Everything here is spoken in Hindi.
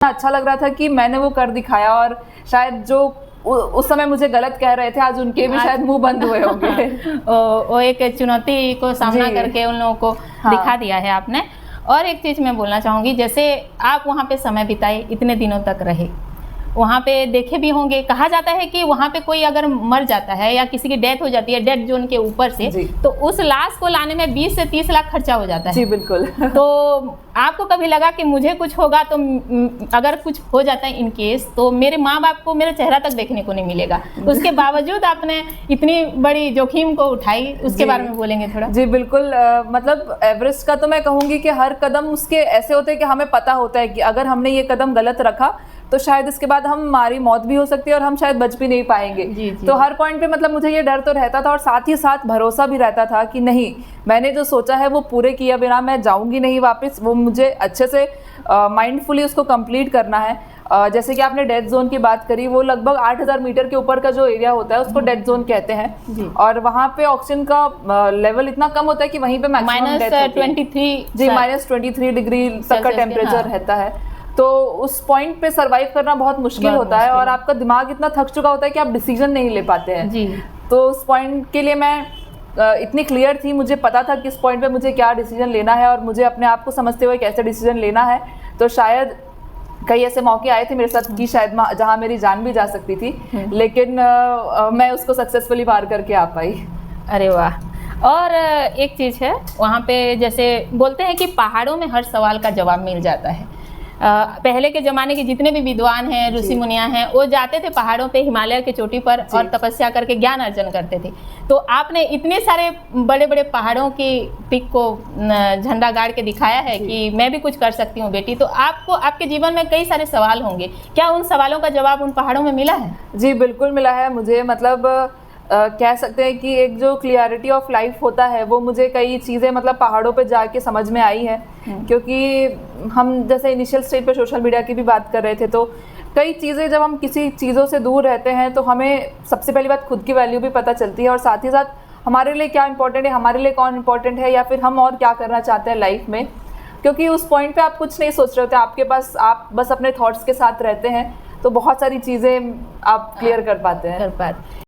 अच्छा लग रहा था कि मैंने वो कर दिखाया, और शायद जो उस समय मुझे गलत कह रहे थे आज उनके भी शायद मुंह बंद हुए होंगे। वो एक चुनौती को सामना करके उन लोगों को दिखा दिया है आपने। और एक चीज़ मैं बोलना चाहूँगी, जैसे आप वहाँ पे समय बिताए, इतने दिनों तक रहे, वहाँ पे देखे भी होंगे, कहा जाता है कि वहाँ पे कोई अगर मर जाता है या किसी की डेथ हो जाती है डेड जोन के ऊपर से, तो उस लाश को लाने में 20 से 30 लाख खर्चा हो जाता है। जी बिल्कुल। तो आपको कभी लगा कि मुझे कुछ होगा तो अगर कुछ हो जाता है इन केस, तो मेरे माँ बाप को मेरा चेहरा तक देखने को नहीं मिलेगा, उसके बावजूद आपने इतनी बड़ी जोखिम को उठाई, उसके बारे में बोलेंगे थोड़ा? जी बिल्कुल। मतलब एवरेस्ट का तो मैं कहूँगी कि हर कदम उसके ऐसे होते हैं कि हमें पता होता है कि अगर हमने ये कदम गलत रखा तो शायद इसके बाद हमारी मौत भी हो सकती है और हम शायद बच भी नहीं पाएंगे। जी, जी। तो हर पॉइंट पे मतलब मुझे ये डर तो रहता था, और साथ ही साथ भरोसा भी रहता था कि नहीं, मैंने जो सोचा है वो पूरे किए बिना मैं जाऊंगी नहीं वापस, वो मुझे अच्छे से माइंडफुली उसको कंप्लीट करना है। जैसे कि आपने डेथ जोन की बात करी, वो लगभग 8000 मीटर के ऊपर का जो एरिया होता है उसको डेथ जोन कहते हैं, और वहाँ पे ऑक्सीजन का लेवल इतना कम होता है कि वहीं पे मैक्सिमम -23 डिग्री तक का टेम्परेचर रहता है। तो उस पॉइंट पे सरवाइव करना बहुत मुश्किल होता है, और आपका दिमाग इतना थक चुका होता है कि आप डिसीजन नहीं ले पाते हैं। जी। तो उस पॉइंट के लिए मैं इतनी क्लियर थी, मुझे पता था किस पॉइंट पे मुझे क्या डिसीजन लेना है और मुझे अपने आप को समझते हुए कैसे डिसीजन लेना है। तो शायद कई ऐसे मौके आए थे मेरे साथ कि शायद जहाँ मेरी जान भी जा सकती थी, लेकिन मैं उसको सक्सेसफुली पार करके आ पाई। अरे वाह। और एक चीज़ है वहाँ पे, जैसे बोलते हैं कि पहाड़ों में हर सवाल का जवाब मिल जाता है। पहले के ज़माने के जितने भी विद्वान हैं, ऋषि मुनिया हैं, वो जाते थे पहाड़ों पे, हिमालय के चोटी पर, और तपस्या करके ज्ञान अर्जन करते थे। तो आपने इतने सारे बड़े बड़े पहाड़ों की पिक को झंडा गाड़ के दिखाया है कि मैं भी कुछ कर सकती हूँ बेटी। तो आपको आपके जीवन में कई सारे सवाल होंगे, क्या उन सवालों का जवाब उन पहाड़ों में मिला है? जी बिल्कुल मिला है मुझे। मतलब कह सकते हैं कि एक जो क्लियरिटी ऑफ लाइफ होता है वो मुझे कई चीज़ें मतलब पहाड़ों पे जाके समझ में आई है। क्योंकि हम जैसे इनिशियल स्टेज पे सोशल मीडिया की भी बात कर रहे थे, तो कई चीज़ें जब हम किसी चीज़ों से दूर रहते हैं तो हमें सबसे पहली बात खुद की वैल्यू भी पता चलती है, और साथ ही साथ हमारे लिए क्या इंपॉर्टेंट है, हमारे लिए कौन इंपॉर्टेंट है, या फिर हम और क्या करना चाहते हैं लाइफ में। क्योंकि उस पॉइंट पे आप कुछ नहीं सोच रहे होते, आपके पास आप बस अपने थॉट्स के साथ रहते हैं, तो बहुत सारी चीज़ें आप क्लियर कर पाते हैं।